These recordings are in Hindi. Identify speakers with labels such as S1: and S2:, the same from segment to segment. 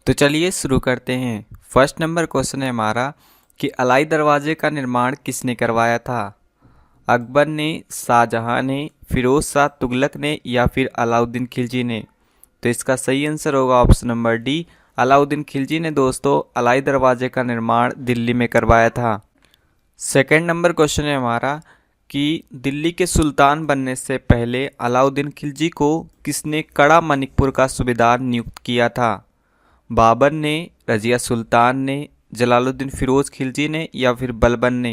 S1: तो चलिए शुरू करते हैं। फर्स्ट नंबर क्वेश्चन है हमारा कि अलाई दरवाजे का निर्माण किसने करवाया था। अकबर ने, शाहजहां ने, फिरोज शाह तुगलक ने या फिर अलाउद्दीन खिलजी ने। तो इसका सही आंसर होगा option number D, Alauddin Khilji ने दोस्तों अलाई दरवाजे का निर्माण दिल्ली में करवाया था। सेकंड नंबर क्वेश्चन है हमारा कि दिल्ली के सुल्तान बनने से पहले अलाउद्दीन खिलजी को किसने कड़ा मणिकपुर का सूबेदार नियुक्त किया था। बाबर ने, रजिया सुल्तान ने, जलालुद्दीन फिरोज खिलजी ने या फिर बलबन ने।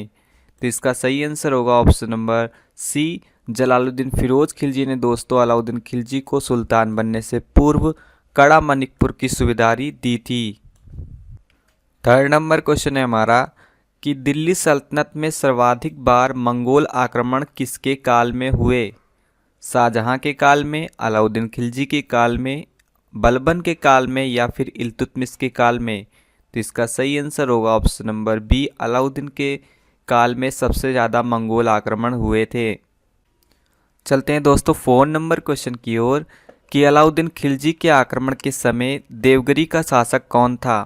S1: तो इसका सही आंसर होगा option number C, Jalaluddin Firoz Khilji ने दोस्तों अलाउद्दीन खिलजी को सुल्तान बनने से पूर्व कड़ा मणिकपुर की सूबेदारी दी थी। थर्ड नंबर क्वेश्चन है हमारा कि दिल्ली सल्तनत में सर्वाधिक बार मंगोल आक्रमण किसके काल में हुए। शाहजहां के काल में, अलाउद्दीन खिलजी के काल में, बलबन के काल में या फिर इल्तुतमिश के काल में। तो इसका सही आंसर होगा ऑप्शन नंबर बी, अलाउद्दीन के काल में सबसे ज़्यादा मंगोल आक्रमण हुए थे। चलते हैं दोस्तों फोर नंबर क्वेश्चन की ओर कि अलाउद्दीन खिलजी के आक्रमण के समय देवगिरी का शासक कौन था।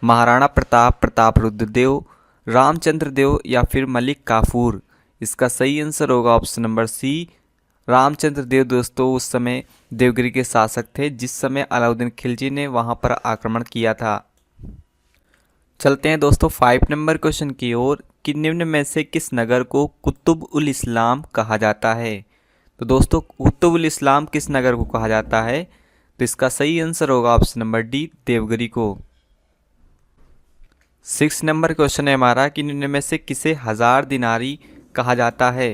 S1: महाराणा प्रताप, प्रतापरुद्र देव, रामचंद्र देव या फिर मलिक काफूर। इसका सही आंसर होगा ऑप्शन नंबर सी, रामचंद्र देव दोस्तों उस समय देवगिरी के शासक थे जिस समय अलाउद्दीन खिलजी ने वहां पर आक्रमण किया था। चलते हैं दोस्तों 5 नंबर क्वेश्चन की ओर कि निम्न में से किस नगर को कुतुब उल इस्लाम कहा जाता है। तो दोस्तों कुतुब उल इस्लाम किस नगर को कहा जाता है। तो इसका सही आंसर होगा ऑप्शन नंबर डी, देवगिरी को। 6 नंबर क्वेश्चन है हमारा कि निम्न में से किसे 1000 दिनारी कहा जाता है।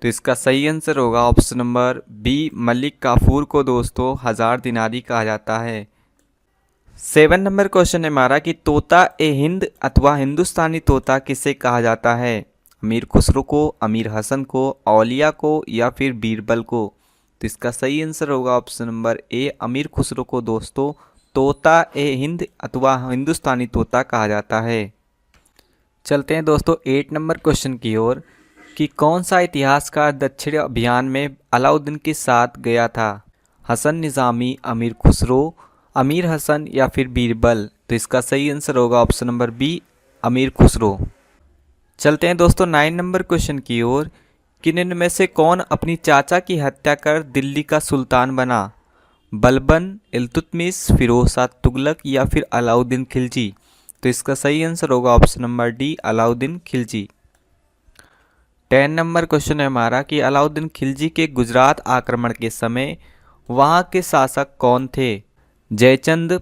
S1: तो इसका सही आंसर होगा option number B, Malik Kafur को दोस्तों 1000 दिनारी कहा जाता है। 7 नंबर क्वेश्चन है हमारा कि तोता ए हिंद अथवा हिंदुस्तानी तोता किसे कहा जाता है। अमीर खुसरो को, अमीर हसन को, औलिया को या फिर बीरबल को। तो इसका सही आंसर होगा ऑप्शन नंबर ए, अमीर खुसरो को दोस्तों तोता ए हिंद अथवा हिंदुस्तानी तोता कहा जाता है। चलते हैं दोस्तों 8 नंबर क्वेश्चन की ओर कि कौन सा इतिहासकार दक्षिण अभियान में अलाउद्दीन के साथ गया था। हसन निज़ामी, अमीर खुसरो, अमीर हसन या फिर बीरबल। तो इसका सही आंसर होगा ऑप्शन नंबर बी, अमीर खुसरो। चलते हैं दोस्तों 9 नंबर क्वेश्चन की ओर कि निम्न में से कौन अपनी चाचा की हत्या कर दिल्ली का सुल्तान बना। बलबन, इल्तुतमिश, फिरोज शाह तुगलक या फिर अलाउद्दीन खिलजी। तो इसका सही आंसर होगा option number D, Alauddin Khilji. 10 number question है हमारा कि अलाउद्दीन खिलजी के गुजरात आक्रमण के समय वहां के शासक कौन थे। जयचंद,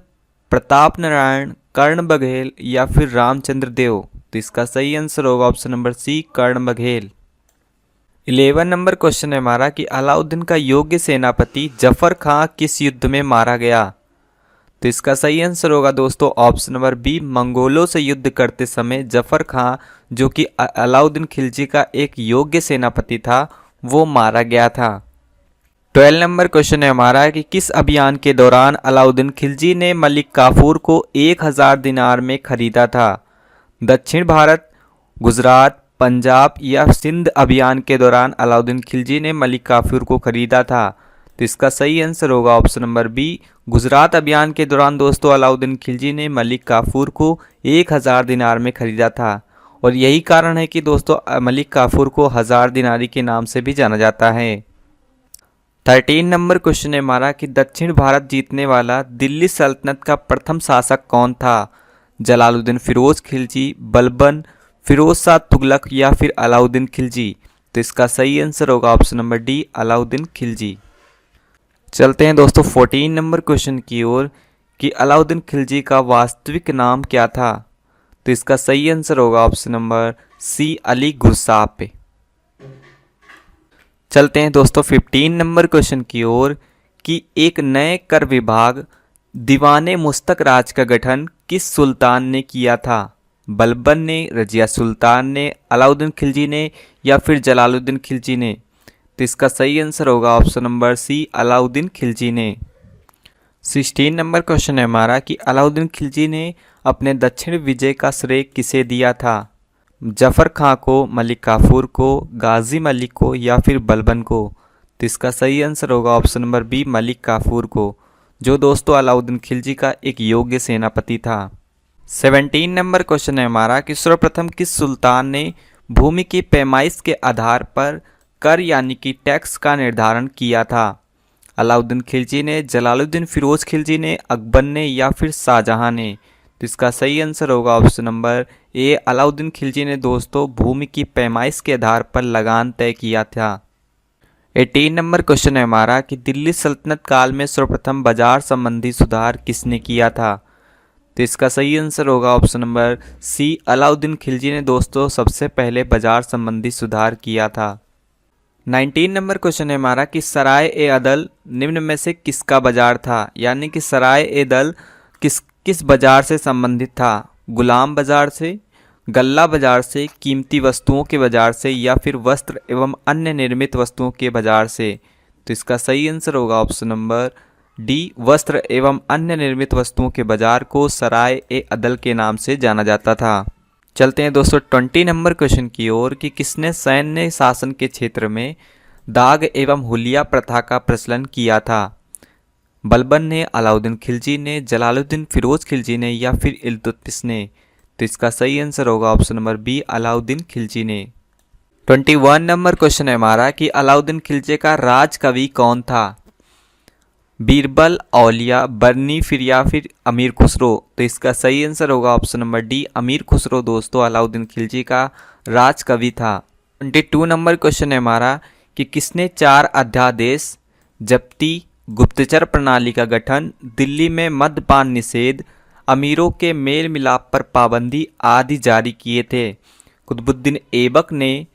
S1: प्रताप नारायण, कर्ण बघेल या फिर रामचंद्र देव। तो इसका सही आंसर होगा ऑप्शन नंबर सी, कर्ण बघेल। 11 नंबर क्वेश्चन है हमारा कि अलाउद्दीन का योग्य सेनापति जफर खां किस युद्ध में मारा गया। तो इसका सही आंसर होगा दोस्तों ऑप्शन नंबर बी, मंगोलों से युद्ध करते समय जफर खां जो कि अलाउद्दीन खिलजी का एक योग्य सेनापति था वो मारा गया था। 12 नंबर क्वेश्चन है हमारा कि किस अभियान के दौरान अलाउद्दीन खिलजी ने मलिक काफूर को 1000 दिनार में खरीदा था। दक्षिण भारत, गुजरात, पंजाब या सिंध अभियान के दौरान अलाउद्दीन खिलजी ने मलिक काफूर को खरीदा था। तो इसका सही आंसर होगा ऑप्शन नंबर बी, गुजरात अभियान के दौरान दोस्तों अलाउद्दीन खिलजी ने मलिक काफूर को 1000 दिनार में खरीदा था। और यही कारण है कि दोस्तों मलिक काफूर को 1000 दिनारी के नाम से भी जाना जाता है। 13 नंबर क्वेश्चन है हमारा कि दक्षिण भारत जीतने वाला दिल्ली सल्तनत का प्रथम शासक कौन था। जलालुद्दीन फिरोज खिलजी, बलबन, फिरोज शाह तुगलक या फिर अलाउद्दीन खिलजी। तो इसका सही आंसर होगा option number D, Alauddin Khilji. चलते हैं दोस्तों 14 नंबर क्वेश्चन की ओर कि अलाउद्दीन खिलजी का वास्तविक नाम क्या था। तो इसका सही आंसर होगा ऑप्शन नंबर सी, अली गुरसाप। चलते हैं दोस्तों 15 नंबर क्वेश्चन की ओर कि एक नए कर विभाग दीवाने मुस्तक राज का गठन किस सुल्तान ने किया था। बलबन ने, रजिया सुल्तान ने, अलाउद्दीन खिलजी ने या फिर जलालुद्दीन खिलजी ने। तो इसका सही आंसर होगा option number C, Alauddin Khilji ने। 16 नंबर क्वेश्चन है हमारा कि अलाउद्दीन खिलजी ने अपने दक्षिण विजय का श्रेय किसे दिया था। जफर खां को, मलिक काफूर को, गाजी मलिक को या फिर बलबन को। तो इसका सही आंसर होगा option number B, Malik Kafur को। जो दोस्तों अलाउद्दीन खिलजी का एक योग्य सेनापति था। 17 नंबर क्वेश्चन है हमारा कि सर्वप्रथम किस सुल्तान ने भूमि की पैमाइश के आधार पर कर यानी कि टैक्स का निर्धारण किया था? अलाउद्दीन खिलजी ने, जलालुद्दीन फिरोज खिलजी ने, अकबर ने या फिर शाहजहां ने? तो इसका सही आंसर होगा option number A, Alauddin Khilji ने दोस्तों भूमि की पैमाइश के आधार पर लगान तय किया था। 18 नंबर क्वेश्चन है हमारा कि दिल्ली सल्तनत काल में सर्वप्रथम बाजार संबंधी सुधार किसने किया था? तो इसका सही आंसर होगा option number C, Alauddin Khilji ने दोस्तों सबसे पहले बाजार संबंधी सुधार किया था। 19 नंबर क्वेश्चन है हमारा कि सराय ए अदल निम्न में से किसका बाजार था? यानी कि सराय ए दल किस बाजार से संबंधित था? गुलाम बाजार से, गल्ला बाजार से, कीमती वस्तुओं के बाजार से या फिर वस्त्र एवं अन्य निर्मित वस्तुओं के बाजार से? तो इसका सही आंसर होगा ऑप्शन नंबर डी, वस्त्र एवं अन्य निर्मित वस्तुओं के बाजार को सराय ए अदल के नाम से जाना जाता था। चलते हैं दोस्तों 20 नंबर क्वेश्चन की ओर कि किसने सैन्य शासन के क्षेत्र में दाग एवं हुलिया प्रथा का प्रचलन किया था? बलबन ने, अलाउद्दीन खिलजी ने, जलालुद्दीन फिरोज खिलजी ने या फिर इल्तुतमिश ने? तो इसका सही आंसर होगा option number B, Alauddin Khilji ने। 21 नंबर क्वेश्चन है हमारा कि अलाउद्दीन खिलजी का राज कवि कौन था? बीरबल, औलिया, बरनी फिर या फिर अमीर खुसरो? तो इसका सही आंसर होगा ऑप्शन नंबर डी, अमीर खुसरो दोस्तों अलाउद्दीन खिलजी का राज कवि था। 22 नंबर क्वेश्चन है हमारा कि किसने 4 अध्यादेश जब्ती, गुप्तचर प्रणाली का गठन, दिल्ली में मद्यपान निषेध, अमीरों के मेल मिलाप पर पाबंदी आदि जारी किए थे? कुतुबुद्दीन ऐबक ने,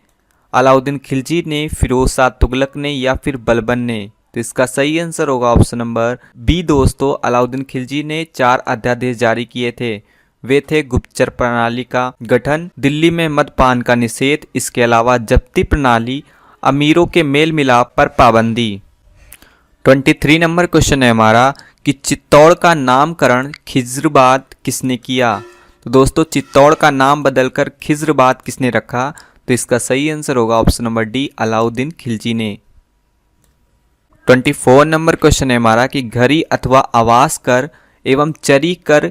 S1: अलाउद्दीन खिलजी ने, फिरोज शाह तुगलक ने या फिर बलबन ने? तो इसका सही आंसर होगा ऑप्शन नंबर बी दोस्तों, अलाउद्दीन खिलजी ने 4 अध्यादेश जारी किए थे। वे थे गुप्तचर प्रणाली का गठन, दिल्ली में मद्यपान का निषेध, इसके अलावा जब्ती प्रणाली, अमीरों के मेल मिलाप पर पाबंदी। 23 नंबर क्वेश्चन है हमारा कि चित्तौड़ का नामकरण खिजराबाद किसने किया? तो दोस्तों चित्तौड़ का नाम बदलकर खिजराबाद किसने रखा? तो इसका सही आंसर होगा option number D, Alauddin Khilji ने। 24 नंबर क्वेश्चन है हमारा कि घरी अथवा आवास कर एवं चरी कर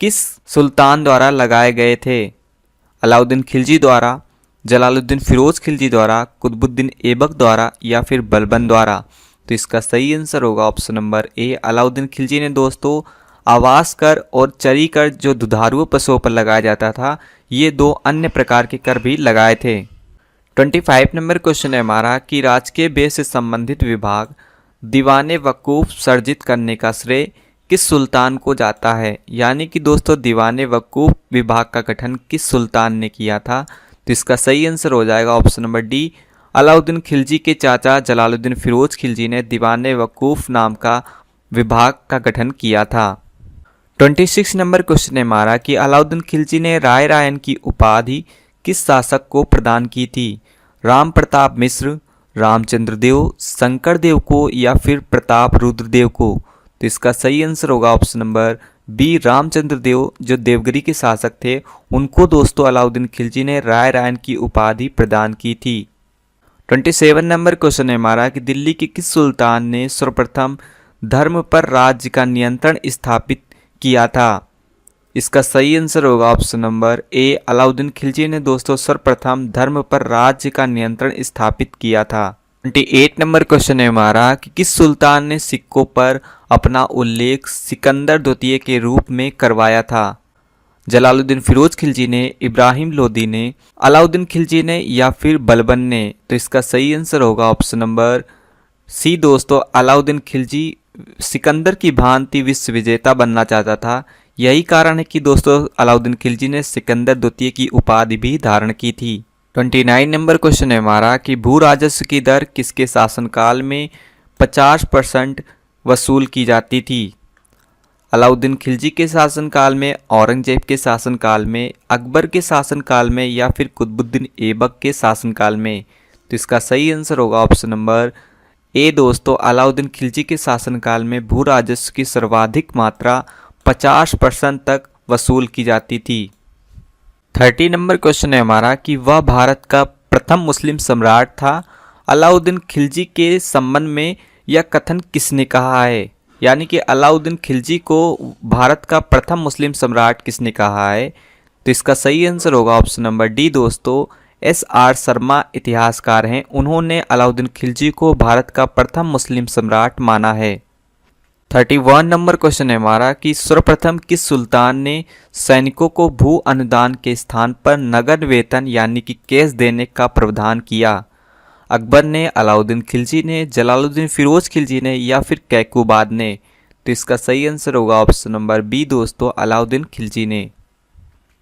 S1: किस सुल्तान द्वारा लगाए गए थे? अलाउद्दीन खिलजी द्वारा, जलालुद्दीन फिरोज खिलजी द्वारा, कुतुबुद्दीन ऐबक द्वारा या फिर बलबन द्वारा? तो इसका सही आंसर होगा option number A, Alauddin Khilji ने दोस्तों आवास कर और चरी कर जो दुधारू पशुओं पर लगाया जाता था, ये 2 अन्य प्रकार के कर भी लगाए थे। 25 नंबर क्वेश्चन है हमारा कि राजकीय व्यय से संबंधित विभाग दीवाने वकूफ सर्जित करने का श्रेय किस सुल्तान को जाता है? यानी कि दोस्तों दीवाने वकूफ विभाग का गठन किस सुल्तान ने किया था? तो इसका सही आंसर हो जाएगा option number D, Alauddin Khilji के चाचा जलालुद्दीन फिरोज खिलजी ने दीवाने वकूफ नाम का विभाग का गठन किया था। 26 नंबर क्वेश्चन है हमारा कि अलाउद्दीन खिलजी ने राय रायन की उपाधि किस शासक को प्रदान की थी? राम प्रताप मिश्र, रामचंद्र देव, शंकर देव को या फिर प्रताप रुद्रदेव को? तो इसका सही आंसर होगा ऑप्शन नंबर बी, रामचंद्र देव जो देवगिरी के शासक थे, उनको दोस्तों अलाउद्दीन खिलजी ने राय रायन की उपाधि प्रदान की थी। 27 नंबर क्वेश्चन है हमारा कि दिल्ली के किस सुल्तान ने सर्वप्रथम धर्म पर राज्य का नियंत्रण स्थापित किया था? इसका सही आंसर होगा option number A, Alauddin Khilji ने दोस्तों सर्वप्रथम धर्म पर राज्य का नियंत्रण स्थापित किया था। 28 नंबर क्वेश्चन है हमारा कि किस सुल्तान ने सिक्कों पर अपना उल्लेख सिकंदर द्वितीय के रूप में करवाया था? जलालुद्दीन फिरोज खिलजी ने, इब्राहिम लोदी ने, अलाउद्दीन खिलजी ने या फिर बलबन ने? तो इसका सही आंसर होगा ऑप्शन नंबर सी दोस्तों, अलाउद्दीन खिलजी सिकंदर की भांति विश्व विजेता बनना चाहता था। यही कारण है कि दोस्तों अलाउद्दीन खिलजी ने सिकंदर द्वितीय की उपाधि भी धारण की थी। 29 नंबर क्वेश्चन है हमारा कि भू राजस्व की दर किसके शासनकाल में 50% वसूल की जाती थी? अलाउद्दीन खिलजी के शासनकाल में, औरंगजेब के शासनकाल में, अकबर के शासनकाल में या फिर कुतुबुद्दीन ऐबक के शासनकाल में? तो इसका सही आंसर होगा ऑप्शन नंबर ए दोस्तों, अलाउद्दीन खिलजी के शासनकाल में भू राजस्व की सर्वाधिक मात्रा 50% तक वसूल की जाती थी। 30 नंबर क्वेश्चन है हमारा कि वह भारत का प्रथम मुस्लिम सम्राट था। अलाउद्दीन खिलजी के संबंध में यह कथन किसने कहा है? यानी कि अलाउद्दीन खिलजी को भारत का प्रथम मुस्लिम सम्राट किसने कहा है? तो इसका सही आंसर होगा ऑप्शन नंबर डी दोस्तों, SR शर्मा इतिहासकार हैं, उन्होंने अलाउद्दीन खिलजी को भारत का प्रथम मुस्लिम सम्राट माना है। 31 नंबर क्वेश्चन है हमारा कि सर्वप्रथम किस सुल्तान ने सैनिकों को भू अनुदान के स्थान पर नगद वेतन यानी कि कैश देने का प्रावधान किया? अकबर ने, अलाउद्दीन खिलजी ने, जलालुद्दीन फिरोज खिलजी ने या फिर कैकूबाद ने? तो इसका सही आंसर होगा ऑप्शन नंबर बी दोस्तों, अलाउद्दीन खिलजी ने।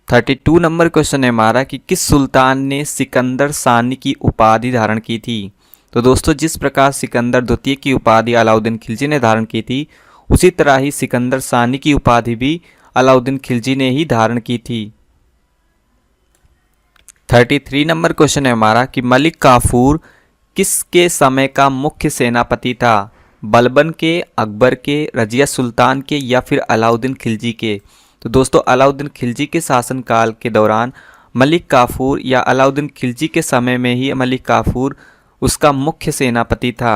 S1: 32 नंबर क्वेश्चन है हमारा कि किस सुल्तान ने सिकंदर सानी की उपाधि धारण की थी? तो दोस्तों जिस प्रकार सिकंदर द्वितीय की उपाधि अलाउद्दीन खिलजी ने धारण की थी, उसी तरह ही सिकंदर सानी की उपाधि भी अलाउद्दीन खिलजी ने ही धारण की थी। 33 नंबर क्वेश्चन है हमारा कि मलिक काफूर किसके समय का मुख्य सेनापति था? बलबन के, अकबर के, रजिया सुल्तान के या फिर अलाउद्दीन खिलजी के? तो दोस्तों अलाउद्दीन खिलजी के शासनकाल के दौरान मलिक काफूर या अलाउद्दीन खिलजी के समय में ही मलिक काफूर उसका मुख्य सेनापति था।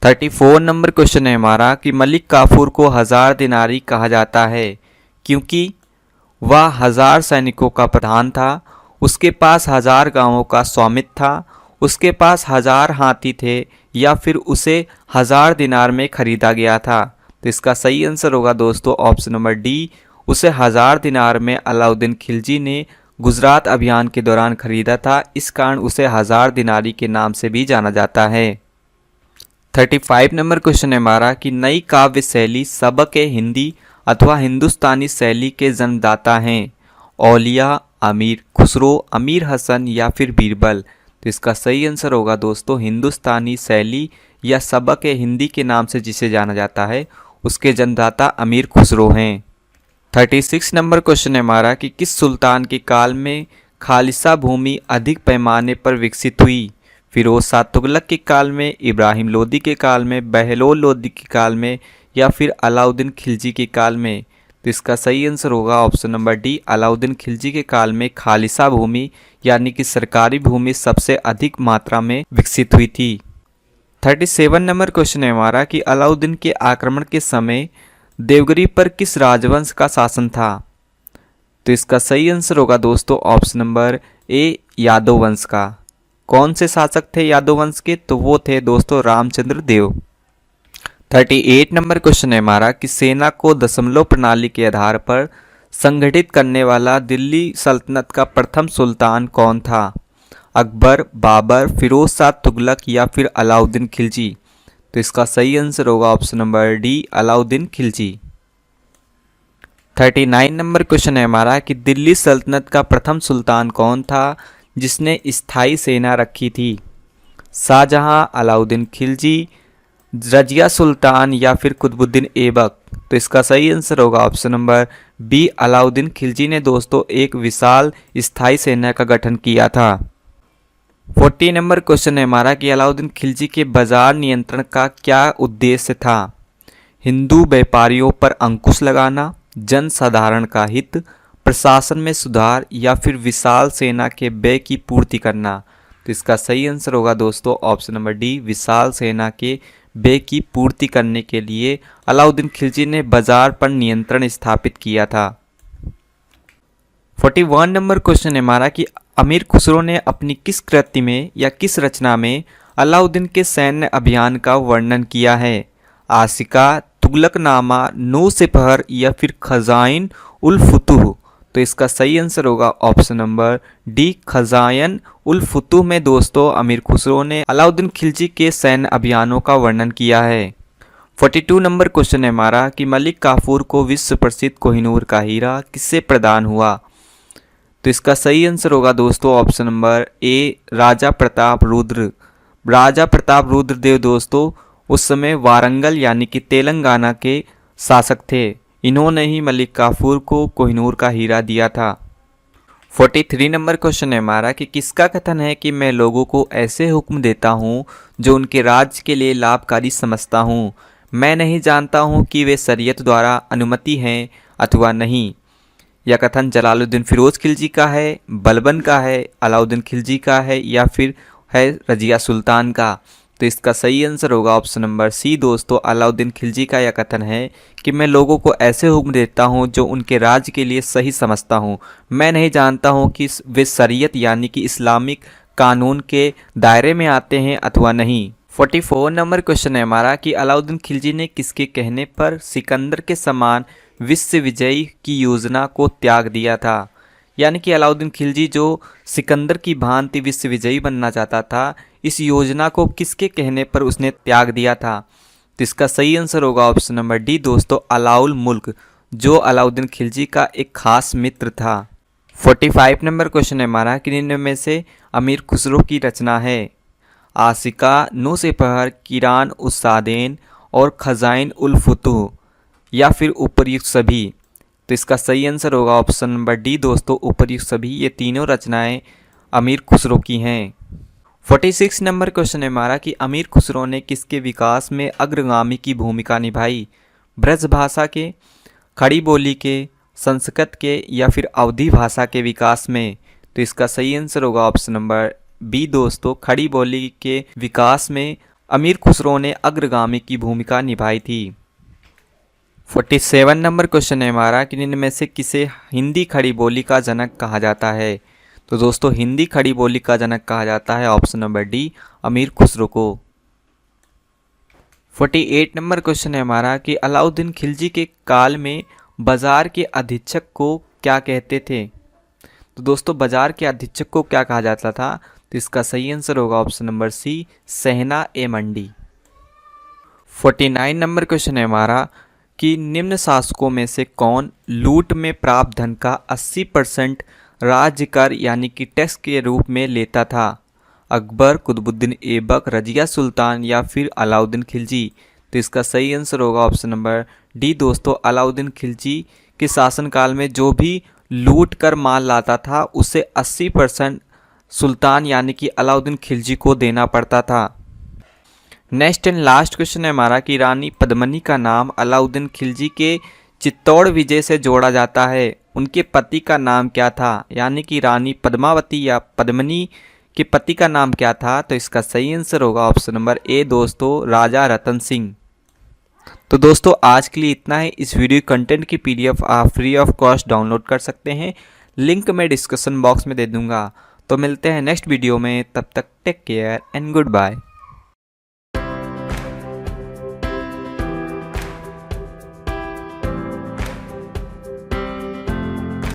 S1: 34 नंबर क्वेश्चन है हमारा कि मलिक काफूर को 1000 दिनारी कहा जाता है क्योंकि वह 1000 सैनिकों का प्रधान था, उसके पास 1000 गांवों का स्वामित्व था, उसके पास 1000 हाथी थे या फिर उसे 1000 दिनार में खरीदा गया था? तो इसका सही आंसर होगा दोस्तों ऑप्शन नंबर डी, उसे 1000 दिनार में अलाउद्दीन खिलजी ने गुजरात अभियान के दौरान खरीदा था, इस कारण उसे 1000 दिनारी के नाम से भी जाना जाता है। 35 नंबर क्वेश्चन है हमारा कि नई काव्य शैली सबक हिंदी अथवा हिंदुस्तानी शैली के जन्मदाता हैं? औलिया, अमीर खुसरो, अमीर हसन या फिर बीरबल? तो इसका सही आंसर होगा दोस्तों हिंदुस्तानी शैली या सबक हिंदी के नाम से जिसे जाना जाता है, उसके जन्मदाता अमीर खुसरो हैं। 36 नंबर क्वेश्चन है हमारा कि किस सुल्तान के काल में खालिसा भूमि अधिक पैमाने पर विकसित हुई? फिरोज शाह तुगलक के काल में, इब्राहिम लोदी के काल में, बहलोल लोदी के काल में या फिर अलाउद्दीन खिलजी के काल में? तो इसका सही आंसर होगा option number D, Alauddin Khilji के काल में खालिसा भूमि यानी कि सरकारी भूमि सबसे अधिक मात्रा में विकसित हुई थी। 37 नंबर क्वेश्चन है हमारा कि अलाउद्दीन के आक्रमण के समय देवगिरी पर किस राजवंश का शासन था? तो इसका सही आंसर होगा दोस्तों ऑप्शन नंबर ए, यादव वंश का। कौन से शासक थे यादव वंश के? तो वो थे दोस्तों रामचंद्र देव। 38 नंबर क्वेश्चन है हमारा कि सेना को दशमलव प्रणाली के आधार पर संगठित करने वाला दिल्ली सल्तनत का प्रथम सुल्तान कौन था? अकबर, बाबर, फिरोज शाह तुगलक या फिर अलाउद्दीन खिलजी? तो इसका सही आंसर होगा option number D, Alauddin Khilji. 39 number question है हमारा कि दिल्ली सल्तनत का प्रथम सुल्तान कौन था जिसने स्थायी सेना रखी थी? शाहजहां, अलाउद्दीन खिलजी, रजिया सुल्तान या फिर कुतुबुद्दीन ऐबक? तो इसका सही आंसर होगा option number B, Alauddin Khilji ने दोस्तों एक विशाल स्थायी सेना का गठन किया था। 40 नंबर क्वेश्चन है हमारा कि अलाउद्दीन खिलजी के बाजार नियंत्रण का क्या उद्देश्य था? हिंदू व्यापारियों पर अंकुश लगाना, जन साधारण का हित, प्रशासन में सुधार या फिर विशाल सेना के व्यय की पूर्ति करना? तो इसका सही आंसर होगा दोस्तों ऑप्शन नंबर डी, विशाल सेना के व्यय की पूर्ति करने के लिए अलाउद्दीन खिलजी ने बाजार पर नियंत्रण स्थापित किया था। 41 नंबर क्वेश्चन है हमारा कि अमीर खुसरो ने अपनी किस कृति में या किस रचना में अलाउद्दीन के सैन्य अभियान का वर्णन किया है? आशिका, तुगलकनामा, नौ सिपहर या फिर खजाइन उल फुतूह? तो इसका सही आंसर होगा ऑप्शन नंबर डी, खजाइन उल फुतूह में दोस्तों अमीर खुसरो ने अलाउद्दीन खिलजी के सैन्य अभियानों का वर्णन किया है। 42 नंबर क्वेश्चन है हमारा कि मलिक काफूर को विश्व प्रसिद्ध कोहिनूर का हीरा किससे प्रदान हुआ? तो इसका सही आंसर होगा दोस्तों ऑप्शन नंबर ए, राजा प्रताप रुद्र। राजा प्रताप रुद्र देव दोस्तों उस समय वारंगल यानी कि तेलंगाना के शासक थे, इन्होंने ही मलिक काफूर को कोहिनूर का हीरा दिया था। 43 नंबर क्वेश्चन है हमारा कि किसका कथन है कि मैं लोगों को ऐसे हुक्म देता हूँ जो उनके राज्य के लिए लाभकारी समझता हूँ, मैं नहीं जानता हूँ कि वे शरीयत द्वारा अनुमति हैं अथवा नहीं? यह कथन जलालुद्दीन फिरोज खिलजी का है, बलबन का है, अलाउद्दीन खिलजी का है या फिर है रजिया सुल्तान का? तो इसका सही आंसर होगा ऑप्शन नंबर सी दोस्तों। अलाउद्दीन खिलजी का यह कथन है कि मैं लोगों को ऐसे हुक्म देता हूं जो उनके राज्य के लिए सही समझता हूं। मैं नहीं जानता हूं कि वे शरीयत यानी कि इस्लामिक कानून के दायरे में आते हैं अथवा नहीं। 44 नंबर क्वेश्चन है हमारा कि अलाउद्दीन खिलजी ने किसके कहने पर सिकंदर के समान विश्व विजयी की योजना को त्याग दिया था। यानी कि अलाउद्दीन खिलजी जो सिकंदर की भांति विश्व विजयी बनना चाहता था, इस योजना को किसके कहने पर उसने त्याग दिया था। तो इसका सही आंसर होगा ऑप्शन नंबर डी दोस्तों, अलाउल मुल्क, जो अलाउद्दीन खिलजी का एक खास मित्र था। 45 नंबर क्वेश्चन है हमारा कि निम्न में से अमीर खुसरो की रचना है। आशिका, नूसेफहर, किरान उस्सादैन और खजाइन उल फुतूह या फिर उपर्युक्त सभी। तो इसका सही आंसर होगा ऑप्शन नंबर डी दोस्तों, उपर्युक्त सभी। ये तीनों रचनाएं अमीर खुसरो की हैं। 46 नंबर क्वेश्चन है हमारा कि अमीर खुसरो ने किसके विकास में अग्रगामी की भूमिका निभाई। ब्रज भाषा के, खड़ी बोली के, संस्कृत के या फिर अवधी भाषा के विकास में। तो इसका सही आंसर होगा ऑप्शन नंबर बी दोस्तों, खड़ी बोली के विकास में अमीर खुसरो ने अग्रगामी की भूमिका निभाई थी। 47 नंबर क्वेश्चन है हमारा कि निम्न में से किसे हिंदी खड़ी बोली का जनक कहा जाता है। तो दोस्तों हिंदी खड़ी बोली का जनक कहा जाता है ऑप्शन नंबर डी, अमीर खुसरो को। 48 नंबर क्वेश्चन है हमारा कि अलाउद्दीन खिलजी के काल में बाजार के अधीक्षक को क्या कहते थे। तो दोस्तों बाजार के अधीक्षक को क्या कहा जाता था। तो इसका सही आंसर होगा ऑप्शन नंबर सी, सहना ए मंडी। 49 नंबर क्वेश्चन है हमारा कि निम्न शासकों में से कौन लूट में प्राप्त धन का 80% राज्य कर यानी कि टैक्स के रूप में लेता था। अकबर, कुतुबुद्दीन ऐबक, रजिया सुल्तान या फिर अलाउद्दीन खिलजी। तो इसका सही आंसर होगा ऑप्शन नंबर डी दोस्तों, अलाउद्दीन खिलजी के शासनकाल में जो भी लूट कर माल लाता था उसे 80% सुल्तान यानी कि अलाउद्दीन खिलजी को देना पड़ता था। नेक्स्ट एंड लास्ट क्वेश्चन है हमारा कि रानी पद्मिनी का नाम अलाउद्दीन खिलजी के चित्तौड़ विजय से जोड़ा जाता है। उनके पति का नाम क्या था। यानी कि रानी पद्मावती या पद्मिनी के पति का नाम क्या था। तो इसका सही आंसर होगा ऑप्शन नंबर ए दोस्तों, राजा रतन सिंह। तो दोस्तों आज के लिए इतना है। इस वीडियो कंटेंट की PDF आप फ्री ऑफ कॉस्ट डाउनलोड कर सकते हैं, लिंक मैं डिस्क्रिप्शन बॉक्स में दे दूंगा। तो मिलते हैं नेक्स्ट वीडियो में, तब तक take care and good bye.